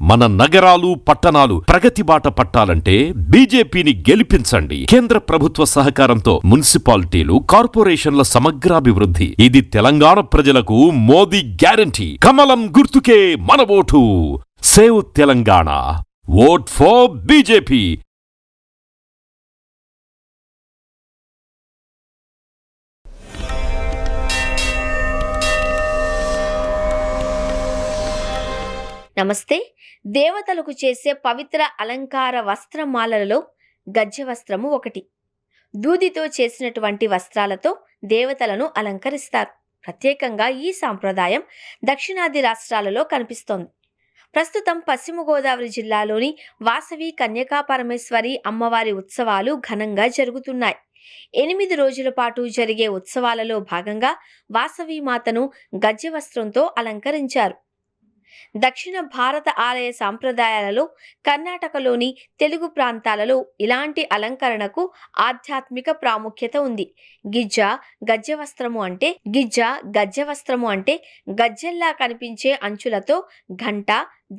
మన నగరాలు పట్టణాలు ప్రగతి బాట పట్టాలంటే బీజేపీని గెలిపించండి. కేంద్ర ప్రభుత్వ సహకారంతో మున్సిపాలిటీలు, కార్పొరేషన్ల సమగ్రాభివృద్ధి. ఇది తెలంగాణ ప్రజలకు మోదీ గ్యారంటీ. కమలం గుర్తుకే మన vote. Save Telangana. Vote for BJP. నమస్తే. దేవతలకు చేసే పవిత్ర అలంకార వస్త్రమాలలలో గజ్జె వస్త్రము ఒకటి. దూదితో చేసినటువంటి వస్త్రాలతో దేవతలను అలంకరిస్తారు. ప్రత్యేకంగా ఈ సాంప్రదాయం దక్షిణాది రాష్ట్రాలలో కనిపిస్తోంది. ప్రస్తుతం పశ్చిమ గోదావరి జిల్లాలోని వాసవి కన్యకా పరమేశ్వరి అమ్మవారి ఉత్సవాలు ఘనంగా జరుగుతున్నాయి. 8 రోజుల పాటు జరిగే ఉత్సవాలలో భాగంగా వాసవి మాతను గజ్జె వస్త్రంతో అలంకరించారు. దక్షిణ భారత ఆలయ సాంప్రదాయాలలో కర్ణాటకలోని తెలుగు ప్రాంతాలలో ఇలాంటి అలంకరణకు ఆధ్యాత్మిక ప్రాముఖ్యత ఉంది. గజ్జె వస్త్రము అంటే గజ్జెల్లా కనిపించే అంచులతో ఘంట,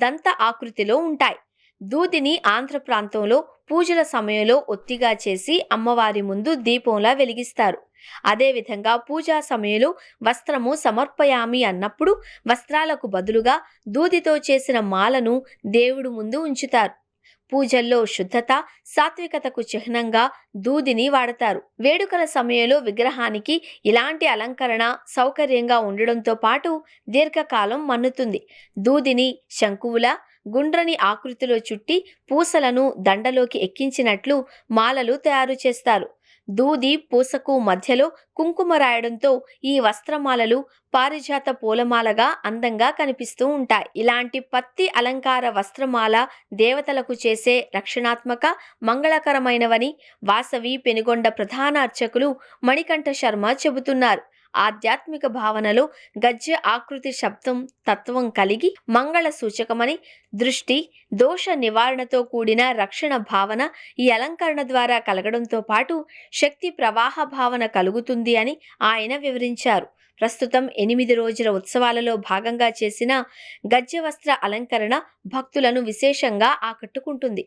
దంత ఆకృతిలో ఉంటాయి. దూదిని ఆంధ్ర ప్రాంతంలో పూజల సమయంలో ఒత్తిగా చేసి అమ్మవారి ముందు దీపంలా వెలిగిస్తారు. అదేవిధంగా పూజా సమయంలో వస్త్రము సమర్పయామి అన్నప్పుడు వస్త్రాలకు బదులుగా దూదితో చేసిన మాలను దేవుడు ముందు ఉంచుతారు. పూజల్లో శుద్ధత, సాత్వికతకు చిహ్నంగా దూదిని వాడతారు. వేడుకల సమయంలో విగ్రహానికి ఇలాంటి అలంకరణ సౌకర్యంగా ఉండడంతో పాటు దీర్ఘకాలం మన్నుతుంది. దూదిని శంకువుల, గుండ్రని ఆకృతిలో చుట్టి పూసలను దండలోకి ఎక్కించినట్లు మాలలు తయారు చేస్తారు. దూది పూసకు మధ్యలో కుంకుమ రాయడంతో ఈ వస్త్రమాలలు పారిజాత పూలమాలగా అందంగా కనిపిస్తూ ఉంటాయి. ఇలాంటి పత్తి అలంకార వస్త్రమాల దేవతలకు చేసే రక్షణాత్మక, మంగళకరమైనవని వాసవి పెనుగొండ ప్రధాన అర్చకులు మణికంఠ శర్మ చెబుతున్నారు. ఆధ్యాత్మిక భావనలో గజ్జె ఆకృతి శబ్దం తత్వం కలిగి మంగళ సూచకమని, దృష్టి దోష నివారణతో కూడిన రక్షణ భావన ఈ అలంకరణ ద్వారా కలగడంతో పాటు శక్తి ప్రవాహ భావన కలుగుతుంది అని ఆయన వివరించారు. ప్రస్తుతం 8 రోజుల ఉత్సవాలలో భాగంగా చేసిన గజ్జె వస్త్ర అలంకరణ భక్తులను విశేషంగా ఆకట్టుకుంటుంది.